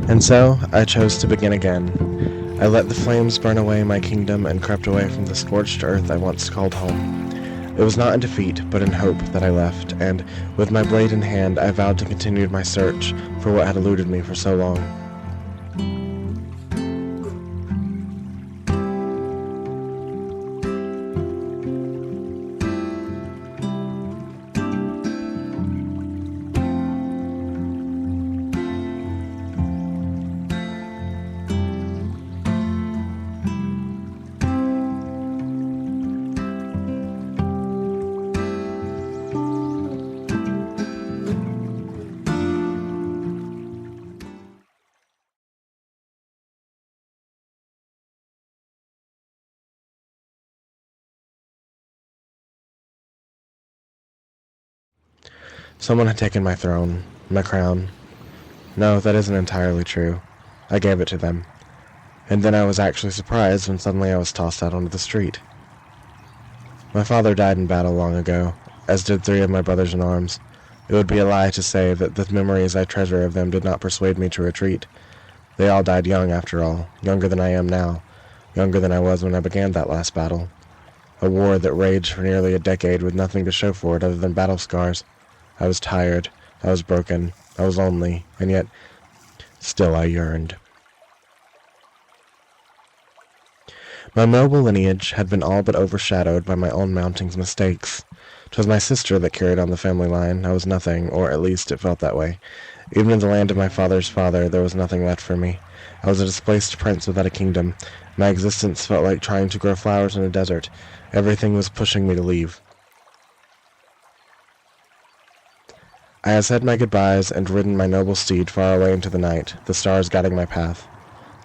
And so, I chose to begin again. I let the flames burn away my kingdom and crept away from the scorched earth I once called home. It was not in defeat, but in hope that I left, and with my blade in hand, I vowed to continue my search for what had eluded me for so long. Someone had taken my throne, my crown. No, that isn't entirely true. I gave it to them. And then I was actually surprised when suddenly I was tossed out onto the street. My father died in battle long ago, as did 3 of my brothers in arms. It would be a lie to say that the memories I treasure of them did not persuade me to retreat. They all died young, after all, younger than I am now, younger than I was when I began that last battle. A war that raged for nearly a decade with nothing to show for it other than battle scars. I was tired, I was broken, I was lonely, and yet, still I yearned. My noble lineage had been all but overshadowed by my own mounting's mistakes. 'Twas my sister that carried on the family line. I was nothing, or at least it felt that way. Even in the land of my father's father, there was nothing left for me. I was a displaced prince without a kingdom. My existence felt like trying to grow flowers in a desert. Everything was pushing me to leave. I had said my goodbyes and ridden my noble steed far away into the night, the stars guiding my path.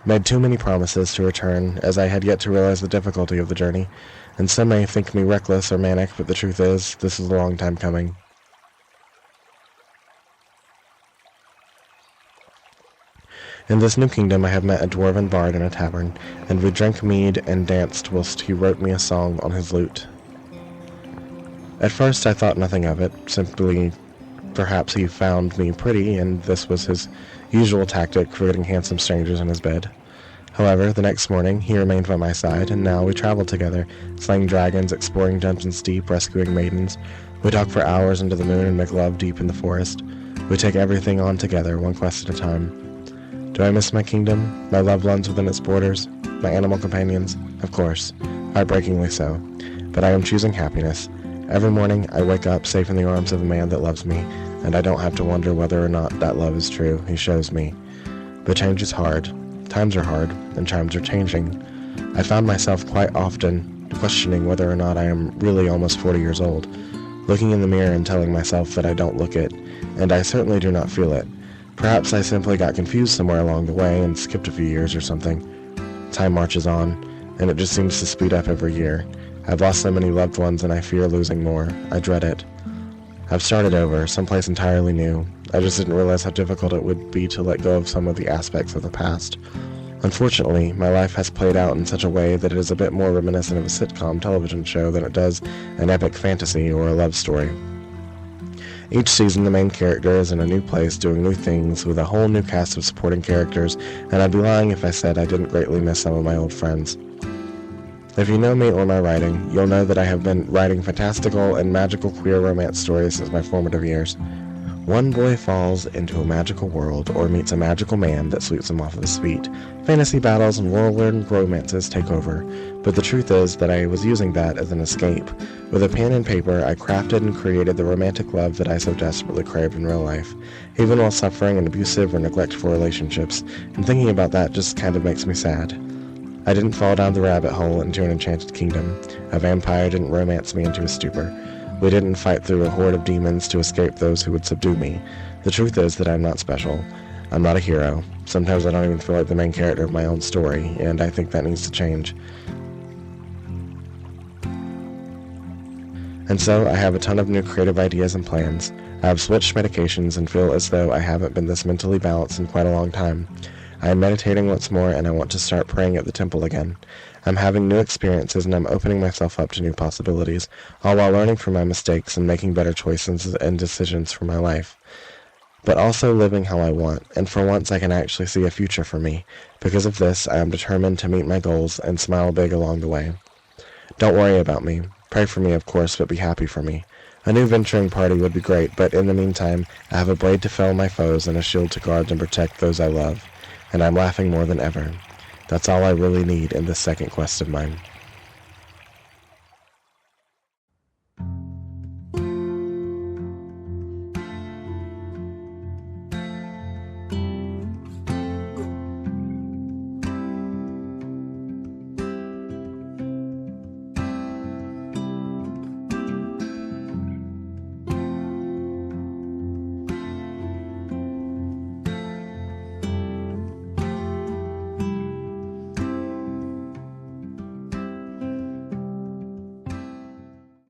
Made too many promises to return, as I had yet to realize the difficulty of the journey, and some may think me reckless or manic, but the truth is, this is a long time coming. In this new kingdom I have met a dwarven bard in a tavern, and we drank mead and danced whilst he wrote me a song on his lute. At first I thought nothing of it, simply perhaps he found me pretty, and this was his usual tactic for getting handsome strangers in his bed. However, the next morning he remained by my side, and now we traveled together, slaying dragons, exploring dungeons deep, rescuing maidens. We talk for hours into the moon and make love deep in the forest. We take everything on together, one quest at a time. Do I miss my kingdom, my loved ones within its borders, my animal companions? Of course, heartbreakingly so. But I am choosing happiness. Every morning I wake up safe in the arms of a man that loves me, and I don't have to wonder whether or not that love is true. He shows me. But change is hard. Times are hard, and times are changing. I found myself quite often questioning whether or not I am really almost 40 years old, looking in the mirror and telling myself that I don't look it, and I certainly do not feel it. Perhaps I simply got confused somewhere along the way and skipped a few years or something. Time marches on, and it just seems to speed up every year. I've lost so many loved ones, and I fear losing more. I dread it. I've started over, someplace entirely new. I just didn't realize how difficult it would be to let go of some of the aspects of the past. Unfortunately, my life has played out in such a way that it is a bit more reminiscent of a sitcom television show than it does an epic fantasy or a love story. Each season, the main character is in a new place doing new things with a whole new cast of supporting characters, and I'd be lying if I said I didn't greatly miss some of my old friends. If you know me or my writing, you'll know that I have been writing fantastical and magical queer romance stories since my formative years. One boy falls into a magical world or meets a magical man that sweeps him off of his feet. Fantasy battles and whirlwind romances take over, but the truth is that I was using that as an escape. With a pen and paper, I crafted and created the romantic love that I so desperately craved in real life, even while suffering in abusive or neglectful relationships, and thinking about that just kind of makes me sad. I didn't fall down the rabbit hole into an enchanted kingdom. A vampire didn't romance me into a stupor. We didn't fight through a horde of demons to escape those who would subdue me. The truth is that I'm not special. I'm not a hero. Sometimes I don't even feel like the main character of my own story, and I think that needs to change. And so, I have a ton of new creative ideas and plans. I have switched medications and feel as though I haven't been this mentally balanced in quite a long time. I am meditating once more, and I want to start praying at the temple again. I'm having new experiences, and I'm opening myself up to new possibilities, all while learning from my mistakes and making better choices and decisions for my life. but also living how I want, and for once I can actually see a future for me. Because of this, I am determined to meet my goals and smile big along the way. Don't worry about me. Pray for me, of course, but be happy for me. A new venturing party would be great, but in the meantime, I have a blade to fell my foes and a shield to guard and protect those I love, and I'm laughing more than ever. That's all I really need in this second quest of mine.